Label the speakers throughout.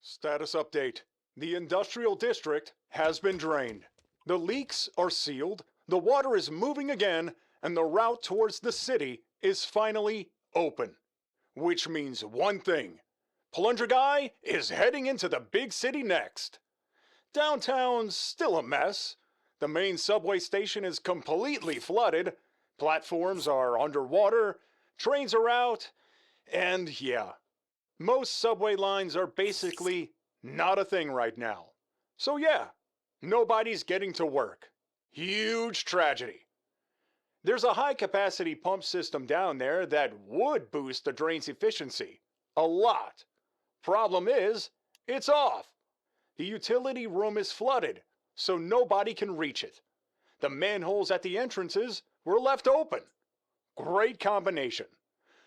Speaker 1: Status update. The industrial district has been drained. The leaks are sealed, the water is moving again, and the route towards the city is finally open. Which means one thing. Plunger Guy is heading into the big city next. Downtown's still a mess. The main subway station is completely flooded. Platforms are underwater, trains are out, and yeah, most subway lines are basically not a thing right now. So yeah, nobody's getting to work. Huge tragedy. There's a high-capacity pump system down there that would boost the drain's efficiency. A lot. Problem is, it's off. The utility room is flooded, so nobody can reach it. The manholes at the entrances were left open. Great combination.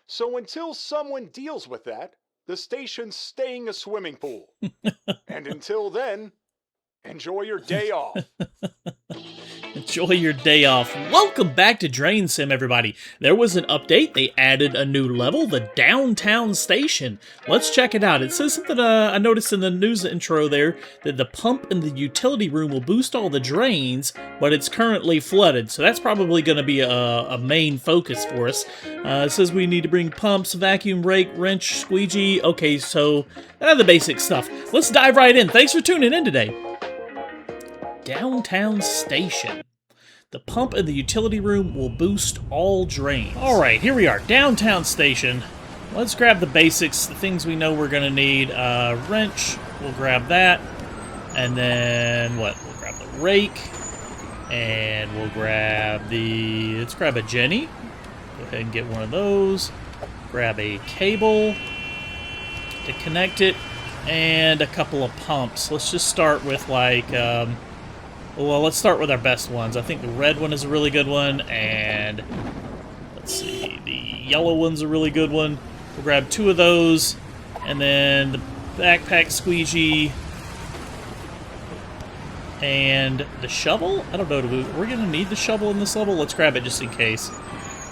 Speaker 1: So until someone deals with that, the station's staying a swimming pool. And until then, enjoy your day off.
Speaker 2: Enjoy your day off. Welcome back to DrainSim, everybody. There was an update. They added a new level, the downtown station. Let's check it out. It says something I noticed in the news intro there, that the pump in the utility room will boost all the drains, but it's currently flooded. So that's probably going to be a main focus for us. It says we need to bring pumps, vacuum rake, wrench, squeegee. Okay, so the basic stuff. Let's dive right in. Thanks for tuning in today. Downtown station. The pump in the utility room will boost all drains. Alright, here we are. Downtown station. Let's grab the basics, the things we know we're going to need. Wrench, we'll grab that. And then, what? We'll grab the rake. And we'll grab the... Let's grab a Jenny. Go ahead and get one of those. Grab a cable to connect it. And a couple of pumps. Let's just start with, like... Well, let's start with our best ones. I think the red one is a really good one, and let's see, the yellow one's a really good one. We'll grab two of those, and then the backpack squeegee, and the shovel? I don't know, we're going to need the shovel in this level? Let's grab it just in case.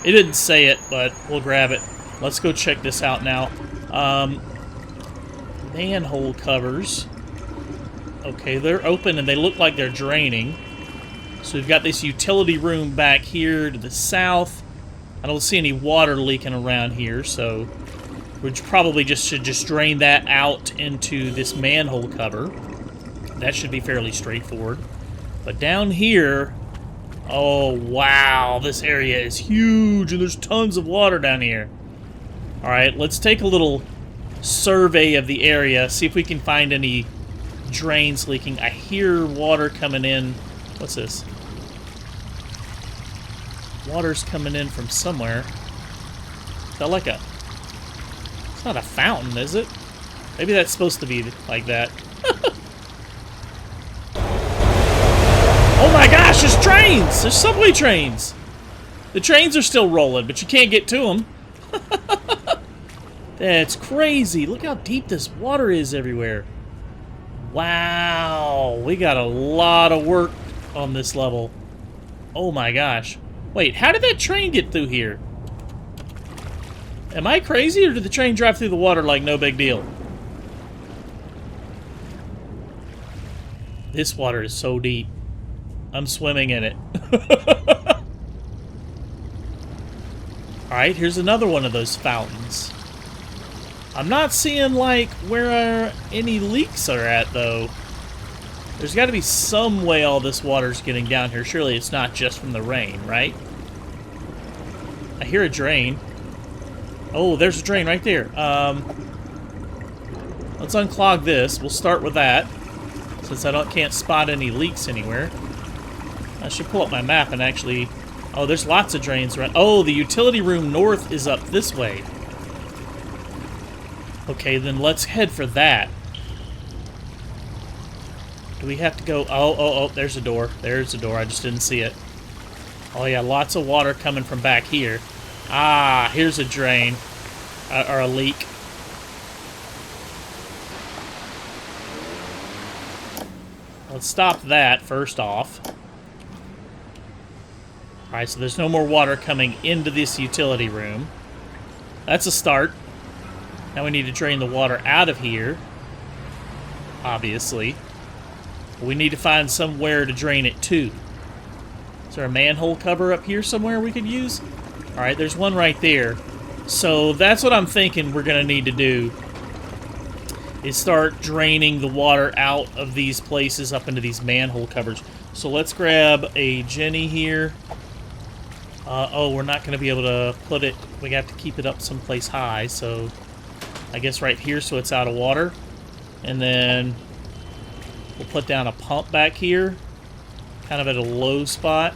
Speaker 2: It didn't say it, but we'll grab it. Let's go check this out now. Manhole covers. Okay, they're open and they look like they're draining. So we've got this utility room back here to the south. I don't see any water leaking around here, so we probably should just drain that out into this manhole cover. That should be fairly straightforward. But down here, oh wow, this area is huge and there's tons of water down here. Alright, let's take a little survey of the area, see if we can find any drains leaking. I hear water coming in. What's this? Water's coming in from somewhere. Is that like a... It's not a fountain, is it? Maybe that's supposed to be like that. Oh my gosh, there's trains! There's subway trains! The trains are still rolling, but you can't get to them. That's crazy. Look how deep this water is everywhere. Wow, we got a lot of work on this level. Oh my gosh. Wait, how did that train get through here? Am I crazy, or did the train drive through the water like no big deal? This water is so deep. I'm swimming in it. Alright, here's another one of those fountains. I'm not seeing, like, where any leaks are at, though. There's got to be some way all this water's getting down here. Surely it's not just from the rain, right? I hear a drain. Oh, there's a drain right there. Let's unclog this. We'll start with that, since I can't spot any leaks anywhere. I should pull up my map and actually... Oh, there's lots of drains around. Oh, the utility room north is up this way. Okay, then let's head for that. Do we have to go... Oh, there's a door. There's a door. I just didn't see it. Oh, yeah, lots of water coming from back here. Ah, here's a drain. Or a leak. Let's stop that first off. Alright, so there's no more water coming into this utility room. That's a start. Now we need to drain the water out of here. obviously. We need to find somewhere to drain it to. Is there a manhole cover up here somewhere we could use? Alright, there's one right there. So that's what I'm thinking we're going to need to do. Is start draining the water out of these places up into these manhole covers. So let's grab a Jenny here. Oh, we're not going to be able to put it... We have to keep it up someplace high, so... I guess right here so it's out of water. And then... We'll put down a pump back here. Kind of at a low spot.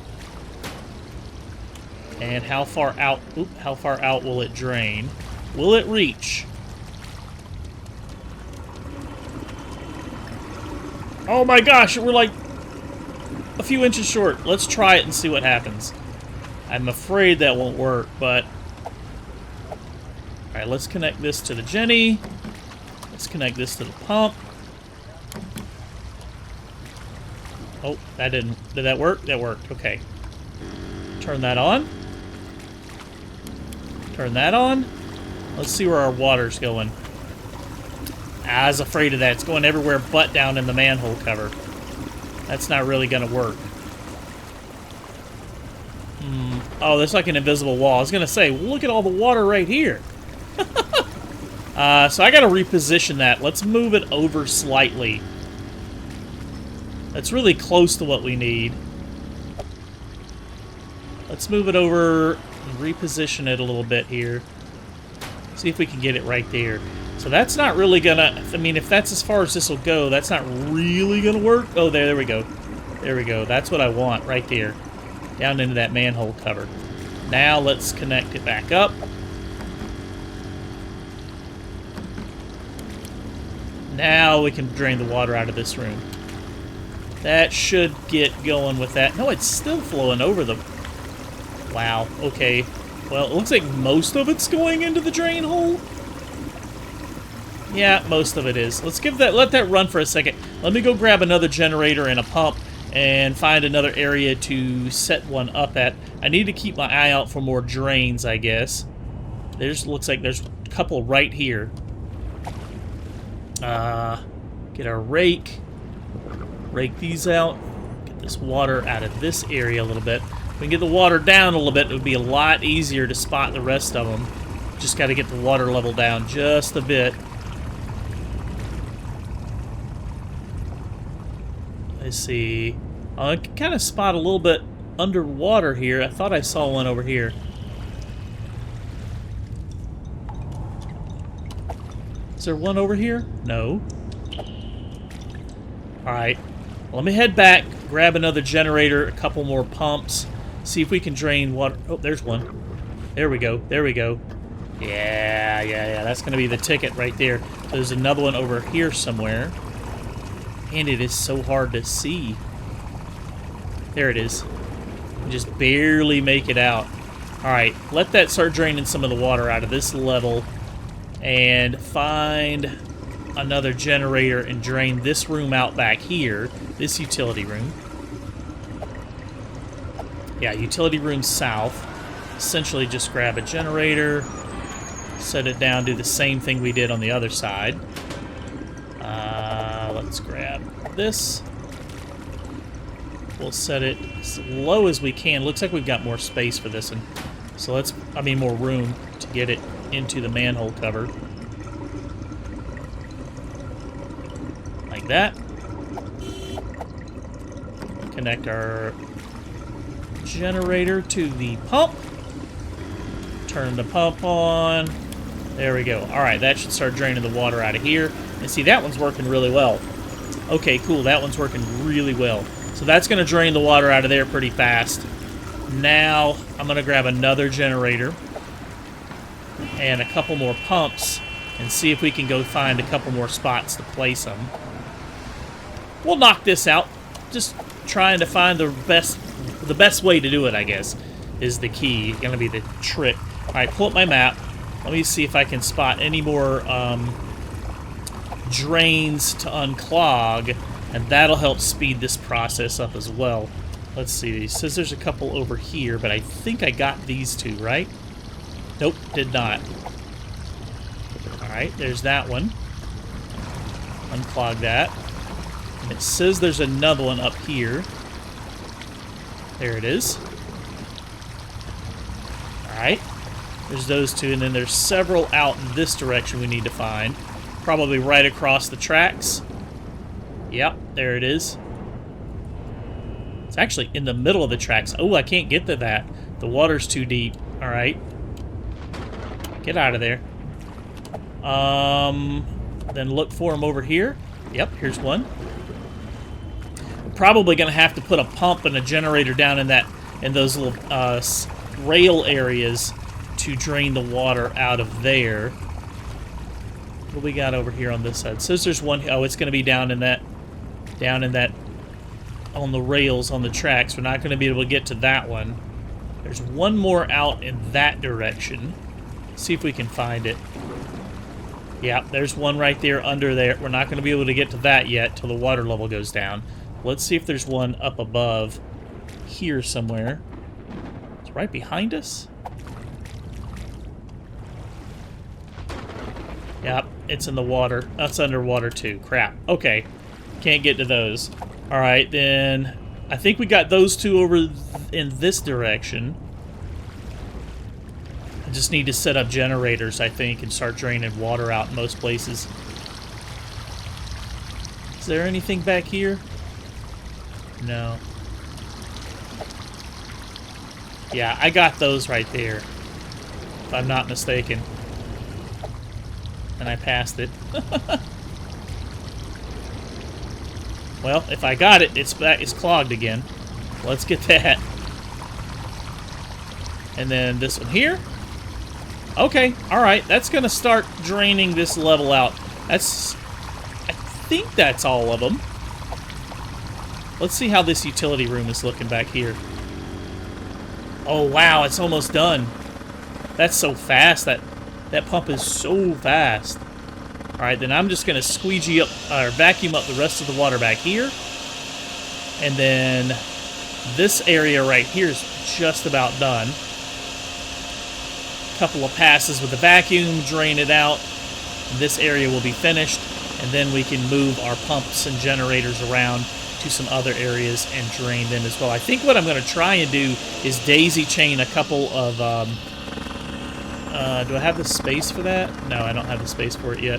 Speaker 2: And how far out... Oop, how far out will it drain? Will it reach? Oh my gosh, we're like... a few inches short. Let's try it and see what happens. I'm afraid that won't work, but... Alright, let's connect this to the Jenny. Let's connect this to the pump. Oh, that didn't... Did that work? That worked. Okay. Turn that on. Turn that on. Let's see where our water's going. I was afraid of that. It's going everywhere but down in the manhole cover. That's not really going to work. Oh, there's like an invisible wall. I was going to say, look at all the water right here. So I got to reposition that. Let's move it over slightly. That's really close to what we need. Let's move it over and reposition it a little bit here. See if we can get it right there. So that's not really gonna... I mean, if that's as far as this will go, that's not really gonna work. Oh, there we go. There we go. That's what I want right there. Down into that manhole cover. Now let's connect it back up. Now we can drain the water out of this room. That should get going with that. No, it's still flowing over the... Wow, okay. Well, it looks like most of it's going into the drain hole. Yeah, most of it is. Let's let that run for a second. Let me go grab another generator and a pump and find another area to set one up at. I need to keep my eye out for more drains, I guess. Looks like there's a couple right here. Get our rake. Rake these out. Get this water out of this area a little bit. If we can get the water down a little bit, it would be a lot easier to spot the rest of them. Just got to get the water level down just a bit. Let's see. I can kind of spot a little bit underwater here. I thought I saw one over here. Is there one over here? No. Alright. Let me head back, grab another generator, a couple more pumps, see if we can drain water. Oh, there's one. There we go. There we go. Yeah. That's going to be the ticket right there. There's another one over here somewhere. And it is so hard to see. There it is. Just barely make it out. Alright, let that start draining some of the water out of this level. And find another generator and drain this room out back here. This utility room. Yeah, utility room south. Essentially just grab a generator. Set it down, do the same thing we did on the other side. Let's grab this. We'll set it as low as we can. Looks like we've got more space for this one. So more room to get it into the manhole cover. Like that. Connect our generator to the pump. Turn the pump on. There we go. Alright, that should start draining the water out of here. And see, that one's working really well. Okay, cool. That one's working really well. So that's going to drain the water out of there pretty fast. Now, I'm going to grab another generator and a couple more pumps and see if we can go find a couple more spots to place them. We'll knock this out. Just trying to find the best way to do it, I guess, is the key. Going to be the trick. All right, pull up my map. Let me see if I can spot any more drains to unclog, and that'll help speed this process up as well. Let's see. It says there's a couple over here, but I think I got these two, right? Nope, did not. Alright, there's that one. Unclog that. And it says there's another one up here. There it is. Alright. There's those two, and then there's several out in this direction we need to find. Probably right across the tracks. Yep, there it is. It's actually in the middle of the tracks. Oh, I can't get to that. The water's too deep. Alright. Get out of there. Then look for them over here. Yep, here's one. We're probably going to have to put a pump and a generator down in those little rail areas to drain the water out of there. What do we got over here on this side? It says there's one. Oh, it's going to be down in that, on the rails on the tracks. We're not going to be able to get to that one. There's one more out in that direction. See if we can find it. Yeah, there's one right there under there. We're not going to be able to get to that yet till the water level goes down. Let's see if there's one up above here somewhere. It's right behind us. Yep, it's in the water. That's underwater too. Crap. Okay. Can't get to those. Alright, then I think we got those two over in this direction. I just need to set up generators, I think, and start draining water out in most places. Is there anything back here? No. Yeah, I got those right there, if I'm not mistaken. And I passed it. Well, if I got it, it's clogged again. Let's get that. And then this one here. Okay, alright, that's going to start draining this level out. I think that's all of them. Let's see how this utility room is looking back here. Oh, wow, it's almost done. That's so fast. That pump is so fast. Alright, then I'm just going to squeegee up, or vacuum up the rest of the water back here. And then this area right here is just about done. Couple of passes with the vacuum, drain it out. This area will be finished, and then we can move our pumps and generators around to some other areas and drain them as well. I think what I'm going to try and do is daisy chain a couple of... do I have the space for that? No, I don't have the space for it yet.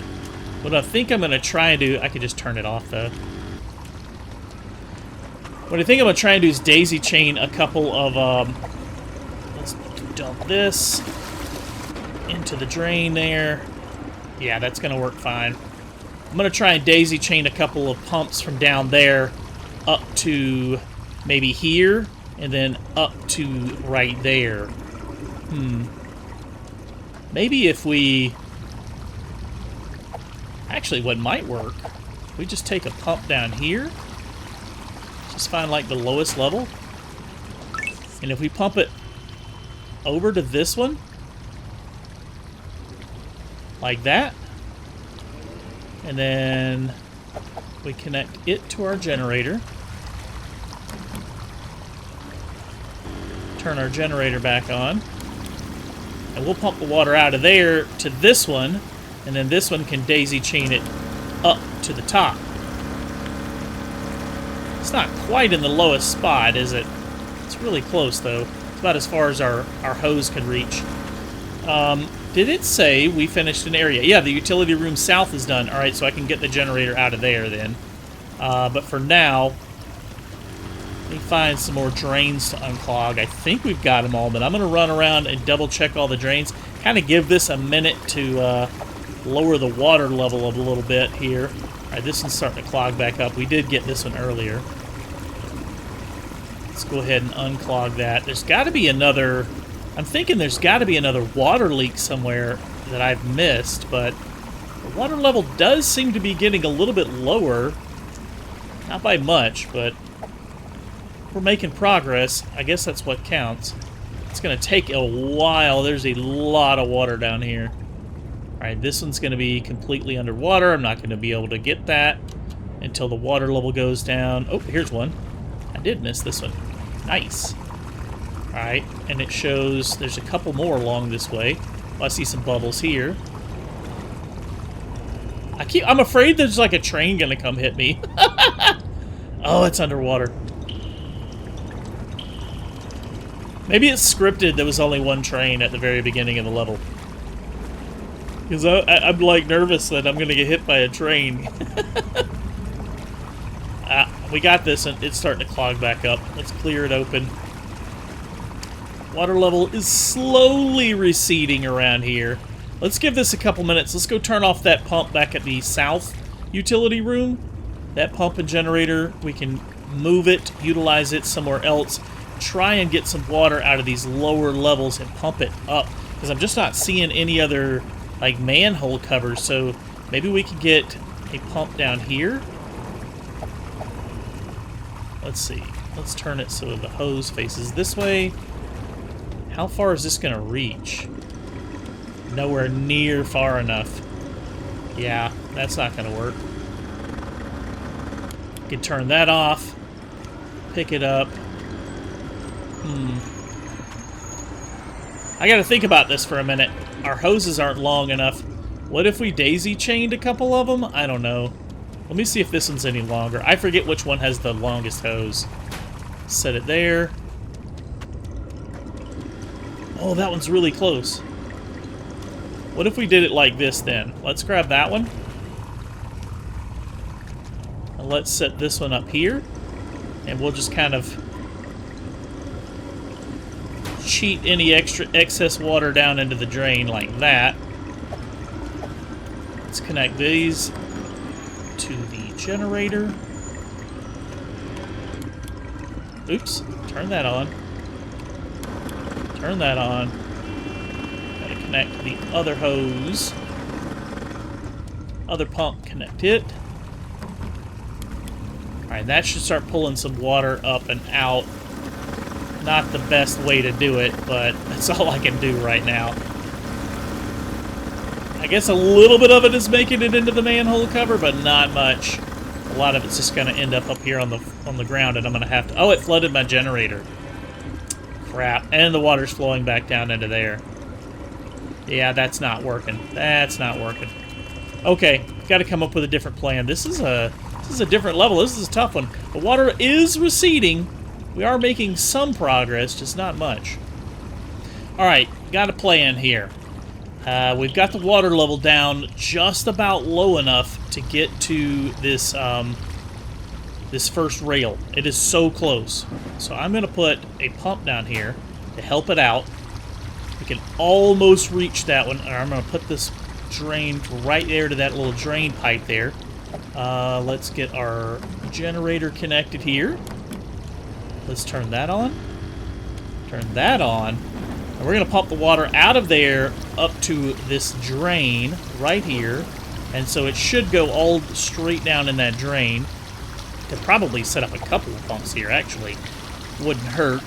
Speaker 2: What I think I'm going to try and do... I could just turn it off, though. What I think I'm going to try and do is daisy chain a couple of... let's dump this into the drain there. Yeah, that's going to work fine. I'm going to try and daisy chain a couple of pumps from down there up to maybe here, and then up to right there. Maybe if we... Actually, what might work, we just take a pump down here, just find like the lowest level, and if we pump it over to this one, like that, and then we connect it to our generator, turn our generator back on, and we'll pump the water out of there to this one, and then this one can daisy chain it up to the top. It's not quite in the lowest spot, is it? It's really close, though. It's about as far as our hose can reach. Did it say we finished an area? Yeah, the utility room south is done. Alright, so I can get the generator out of there then. But for now, let me find some more drains to unclog. I think we've got them all, but I'm going to run around and double check all the drains. Kind of give this a minute to lower the water level a little bit here. Alright, this one's starting to clog back up. We did get this one earlier. Let's go ahead and unclog that. There's got to be another... I'm thinking there's got to be another water leak somewhere that I've missed, but the water level does seem to be getting a little bit lower. Not by much, but we're making progress. I guess that's what counts. It's going to take a while. There's a lot of water down here. Alright, this one's going to be completely underwater. I'm not going to be able to get that until the water level goes down. Oh, here's one. I did miss this one. Nice. Alright, and it shows there's a couple more along this way. Well, I see some bubbles here. I'm afraid there's like a train gonna come hit me. Oh, it's underwater. Maybe it's scripted. There was only one train at the very beginning of the level. Because I'm like nervous that I'm gonna get hit by a train. We got this, and it's starting to clog back up. Let's clear it open. Water level is slowly receding around here. Let's give this a couple minutes. Let's go turn off that pump back at the south utility room. That pump and generator, we can move it, utilize it somewhere else. Try and get some water out of these lower levels and pump it up. Because I'm just not seeing any other, like, manhole covers. So maybe we could get a pump down here. Let's see. Let's turn it so the hose faces this way. How far is this going to reach? Nowhere near far enough. Yeah, that's not going to work. We can turn that off. Pick it up. I got to think about this for a minute. Our hoses aren't long enough. What if we daisy chained a couple of them? I don't know. Let me see if this one's any longer. I forget which one has the longest hose. Set it there. Oh, that one's really close. What if we did it like this then? Let's grab that one. And let's set this one up here. And we'll just kind of cheat any excess water down into the drain like that. Let's connect these to the generator. Oops, turn that on. Turn that on. Gotta connect the other hose. Other pump, connect it. Alright, that should start pulling some water up and out. Not the best way to do it, but that's all I can do right now. I guess a little bit of it is making it into the manhole cover, but not much. A lot of it's just going to end up here on the ground, and I'm going to have to... Oh, it flooded my generator. Crap. And the water's flowing back down into there. Yeah, that's not working. That's not working. Okay, got to come up with a different plan. This is a different level. This is a tough one. The water is receding. We are making some progress, just not much. Alright, got a plan here. We've got the water level down just about low enough to get to this this first rail. It is so close. So I'm going to put a pump down here to help it out. We can almost reach that one. And I'm going to put this drain right there to that little drain pipe there. Let's get our generator connected here. Let's turn that on. Turn that on. And we're going to pump the water out of there up to this drain right here. And so it should go all straight down in that drain. Could probably set up a couple of pumps here, actually. Wouldn't hurt.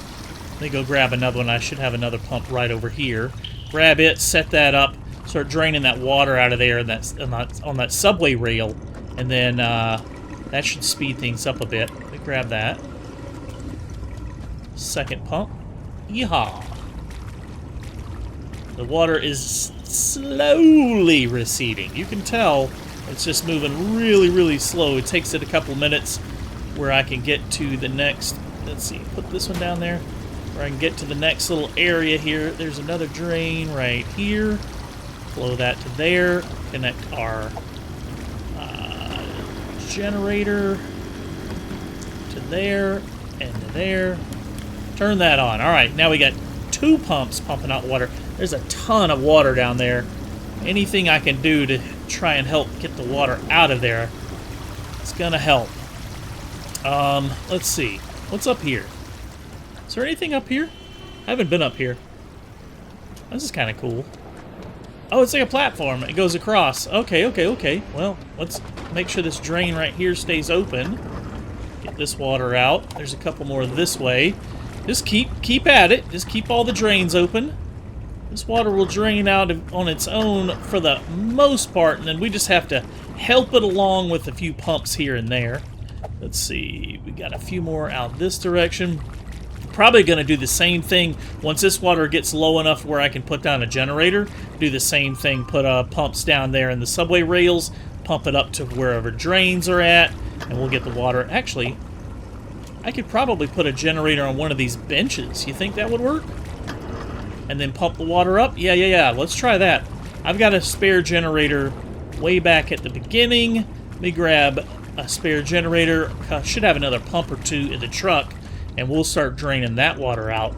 Speaker 2: Let me go grab another one. I should have another pump right over here. Grab it, set that up, start draining that water out of there and on that subway rail. And then that should speed things up a bit. Let me grab that. Second pump. Yeehaw. The water is slowly receding. You can tell it's just moving really, really slow. It takes it a couple minutes where I can get to the next... Let's see, put this one down there. Where I can get to the next little area here. There's another drain right here. Flow that to there. Connect our generator to there and to there. Turn that on. Alright, now we got 2 pumps pumping out water. There's a ton of water down there. Anything I can do to try and help get the water out of there, it's gonna help. Let's see. What's up here? Is there anything up here? I haven't been up here. This is kind of cool. Oh, it's like a platform. It goes across. Okay, okay, okay. Well, let's make sure this drain right here stays open. Get this water out. There's a couple more this way. Just keep at it. Just keep all the drains open. This water will drain out on its own for the most part, and then we just have to help it along with a few pumps here and there. Let's see. We got a few more out this direction. Probably going to do the same thing once this water gets low enough where I can put down a generator. Do the same thing, put pumps down there in the subway rails. pump it up to wherever drains are at, and we'll get the water. Actually, I could probably put a generator on one of these benches. You think that would work? And then pump the water up? Yeah. Let's try that. I've got a spare generator way back at the beginning. Let me grab a spare generator. I should have another pump or two in the truck, and we'll start draining that water out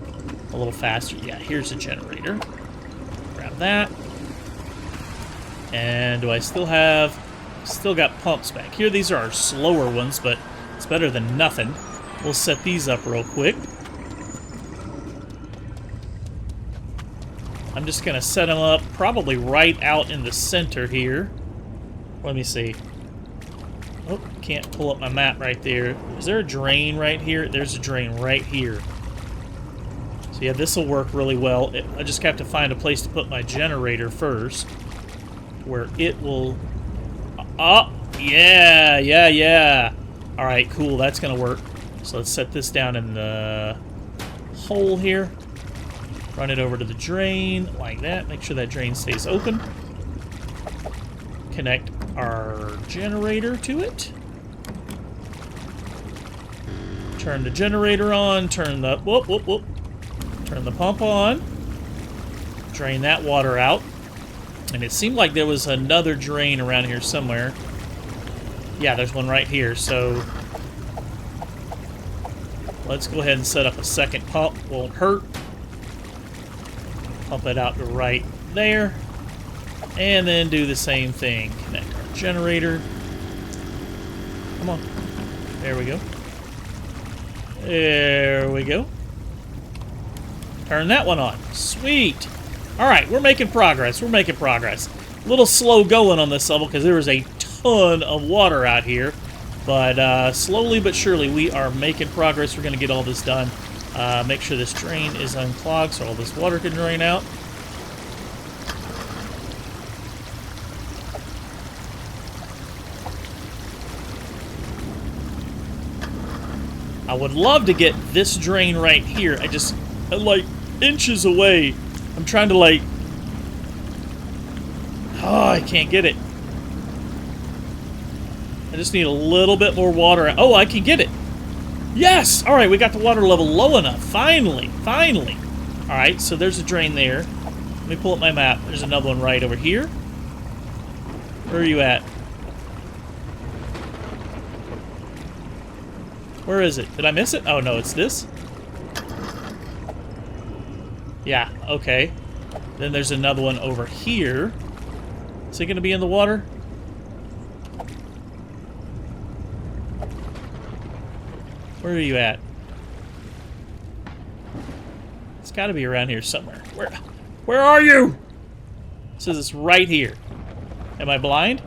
Speaker 2: a little faster. Yeah, here's a generator. Grab that. And do I still have... Still got pumps back here. These are our slower ones, but it's better than nothing. We'll set these up real quick. I'm just going to set them up probably right out in the center here. Let me see. Oh, can't pull up my map right there. Is there a drain right here? There's a drain right here. So yeah, this will work really well. I just have to find a place to put my generator first, where it will... Oh, yeah. All right, cool. That's going to work. So let's set this down in the hole here. Run it over to the drain like that. Make sure that drain stays open. Connect our generator to it. Turn the generator on. Turn the... Whoop. Turn the pump on. Drain that water out. And it seemed like there was another drain around here somewhere. Yeah, there's one right here, so... Let's go ahead and set up a second pump. Won't hurt. Pump it out to right there. And then do the same thing. Connect our generator. Come on. There we go. There we go. Turn that one on. Sweet. Alright, we're making progress. A little slow going on this level because there is a ton of water out here. But slowly but surely we are making progress. We're going to get all this done. Make sure this drain is unclogged so all this water can drain out. I would love to get this drain right here. I'm like inches away. I'm trying to like... Oh, I can't get it. I just need a little bit more water. Oh, I can get it. Yes! Alright, we got the water level low enough. Finally. Alright, so there's a drain there. Let me pull up my map. There's another one right over here. Where are you at? Where is it? Did I miss it? Oh, no, it's this. Yeah, okay. Then there's another one over here. Is it going to be in the water? Where are you at? It's got to be around here somewhere. Where are you? It says it's right here. Am I blind?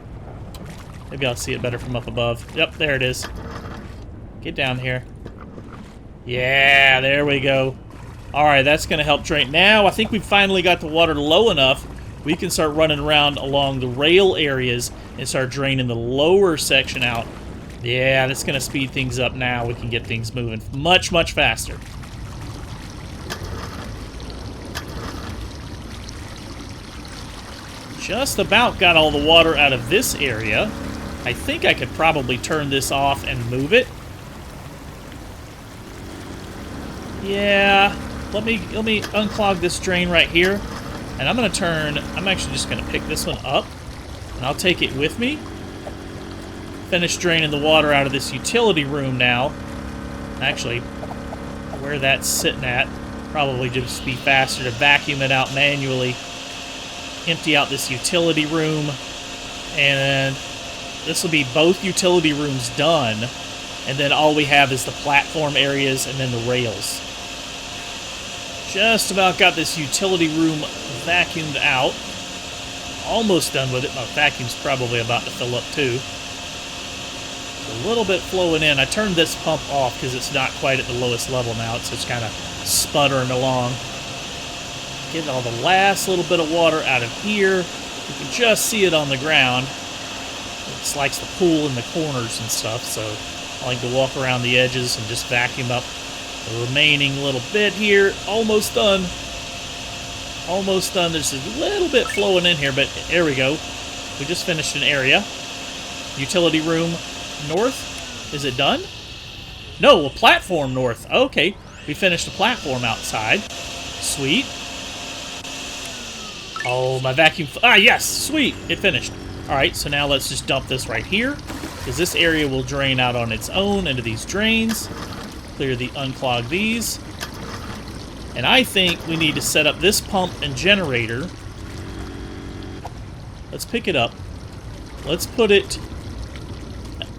Speaker 2: Maybe I'll see it better from up above. Yep, there it is. Get down here. Yeah, there we go. Alright, that's going to help drain. Now, I think we've finally got the water low enough. We can start running around along the rail areas and start draining the lower section out. Yeah, that's going to speed things up now. We can get things moving much, much faster. Just about got all the water out of this area. I think I could probably turn this off and move it. Yeah, let me unclog this drain right here. And I'm actually just going to pick this one up. And I'll take it with me. Finish draining the water out of this utility room now. Actually, where that's sitting at, probably just be faster to vacuum it out manually. Empty out this utility room. And this will be both utility rooms done. And then all we have is the platform areas and then the rails. Just about got this utility room vacuumed out. Almost done with it. My vacuum's probably about to fill up too. It's a little bit flowing in. I turned this pump off because it's not quite at the lowest level now, so it's kind of sputtering along. Getting all the last little bit of water out of here. You can just see it on the ground. It likes to pool in the corners and stuff, so I like to walk around the edges and just vacuum up the remaining little bit here. Almost done. Almost done. There's a little bit flowing in here, but there we go. We just finished an area. Utility room north. Is it done? No, a platform north. Okay, we finished a platform outside. Sweet. Oh, my vacuum... yes, sweet, it finished. All right, so now let's just dump this right here, because this area will drain out on its own into these drains. Unclog these. And I think we need to set up this pump and generator. Let's pick it up. Let's put it...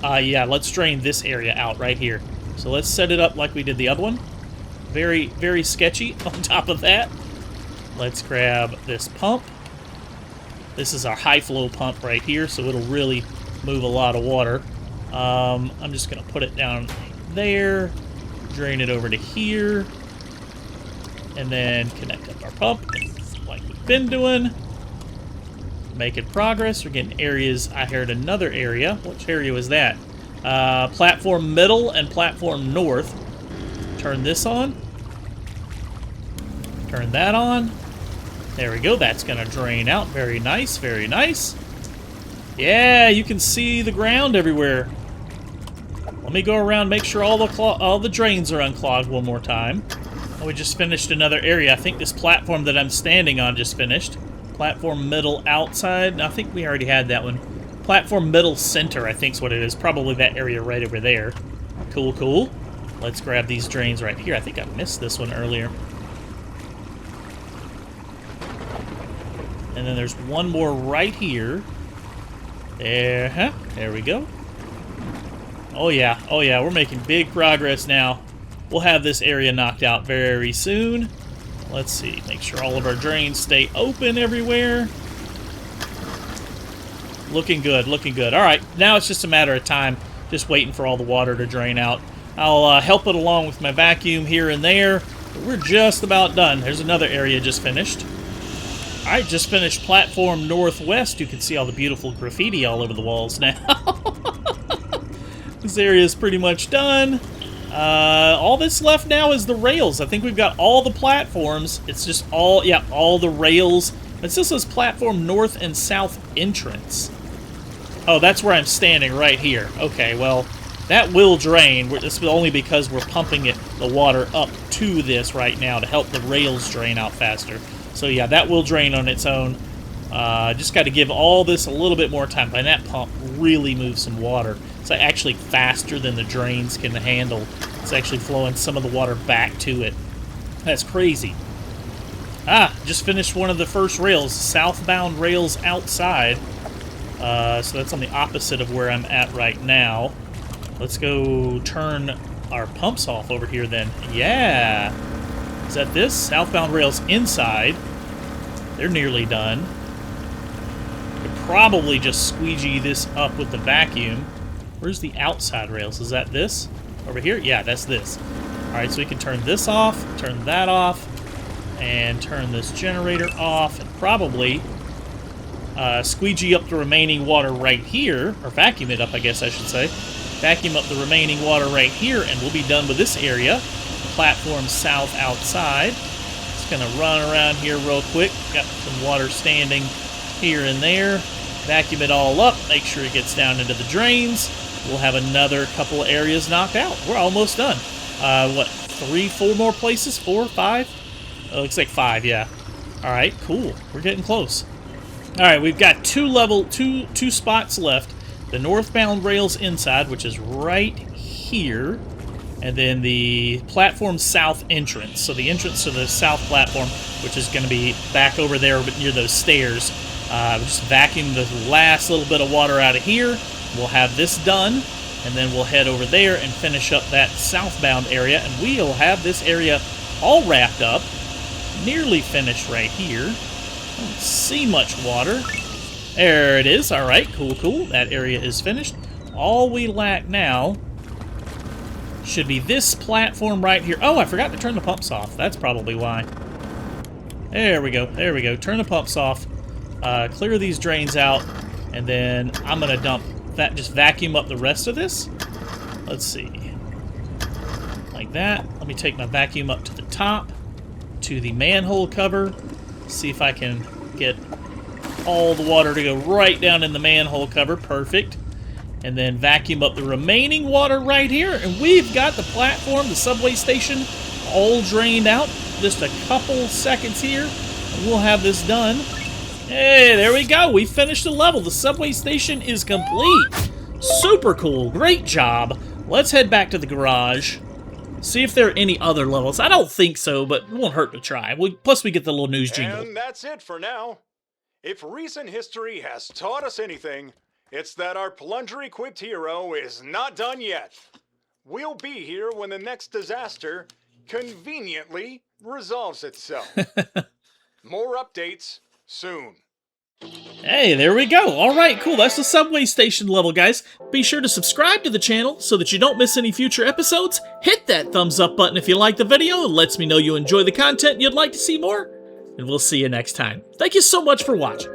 Speaker 2: yeah, let's drain this area out right here. So let's set it up like we did the other one. Very, very sketchy on top of that. Let's grab this pump. This is our high flow pump right here, so it'll really move a lot of water. I'm just going to put it down there, drain it over to here, and then connect up our pump like we've been doing. Making progress. We're getting areas. I heard another area. Which area was that? Platform middle and platform north. Turn this on. Turn that on. There we go. That's going to drain out. Very nice. Very nice. Yeah, you can see the ground everywhere. Let me go around, make sure all the drains are unclogged one more time. Oh, we just finished another area. I think this platform that I'm standing on just finished. Platform middle outside. I think we already had that one. Platform middle center, I think is what it is. Probably that area right over there. Cool, cool. Let's grab these drains right here. I think I missed this one earlier. And then there's one more right here. There, there we go. Oh yeah, we're making big progress now. We'll have this area knocked out very soon. Let's see, make sure all of our drains stay open everywhere. Looking good, looking good. All right, now it's just a matter of time, just waiting for all the water to drain out. I'll help it along with my vacuum here and there, but we're just about done. There's another area just finished. All right, just finished platform northwest. You can see all the beautiful graffiti all over the walls now. This area is pretty much done. All that's left now is the rails. I think we've got all the platforms. It's just all the rails. It still says platform north and south entrance. Oh, that's where I'm standing right here. Okay, well, that will drain. This is only because we're pumping the water up to this right now to help the rails drain out faster. So yeah, that will drain on its own. Just got to give all this a little bit more time. And that pump really moves some water. It's actually faster than the drains can handle. It's actually flowing some of the water back to it. That's crazy. Just finished one of the first rails. Southbound rails outside. So that's on the opposite of where I'm at right now. Let's go turn our pumps off over here then. Yeah. Is that this? Southbound rails inside. They're nearly done. Could probably just squeegee this up with the vacuum. Where's the outside rails? Is that this? Over here? Yeah, that's this. Alright, so we can turn this off, turn that off, and turn this generator off, and probably squeegee up the remaining water right here, or vacuum it up, I guess I should say. Vacuum up the remaining water right here, and we'll be done with this area. Platform south outside. Just gonna run around here real quick. Got some water standing here and there. Vacuum it all up, make sure it gets down into the drains. We'll have another couple of areas knocked out. We're almost done. What, 3, 4 more places? 4, 5? Oh, looks like 5, yeah. Alright, cool. We're getting close. Alright, we've got two spots left. The northbound rails inside, which is right here. And then the platform south entrance. So the entrance to the south platform, which is going to be back over there near those stairs. We'll just vacuum the last little bit of water out of here. We'll have this done, and then we'll head over there and finish up that southbound area, and we'll have this area all wrapped up, nearly finished right here. I don't see much water. There it is. All right, cool, cool. That area is finished. All we lack now should be this platform right here. Oh, I forgot to turn the pumps off. That's probably why. There we go. There we go. Turn the pumps off. Clear these drains out, and then I'm going to dump that, just vacuum up the rest of this. Let's see. Like that. Let me take my vacuum up to the top, to the manhole cover. See if I can get all the water to go right down in the manhole cover. Perfect. and then vacuum up the remaining water right here, and we've got the platform, the subway station, all drained out. Just a couple seconds here, and we'll have this done. Hey, there we go. We finished the level. The subway station is complete. Super cool. Great job. Let's head back to the garage. See if there are any other levels. I don't think so, but it won't hurt to try. Plus, we get the little news jingle.
Speaker 1: And that's it for now. If recent history has taught us anything, it's that our plunger-equipped hero is not done yet. We'll be here when the next disaster conveniently resolves itself. More updates soon.
Speaker 2: Hey, there we go. All right, cool. That's the subway station level, guys. Be sure to subscribe to the channel so that you don't miss any future episodes. Hit that thumbs up button if you like the video. It lets me know you enjoy the content and you'd like to see more. And we'll see you next time. Thank you so much for watching.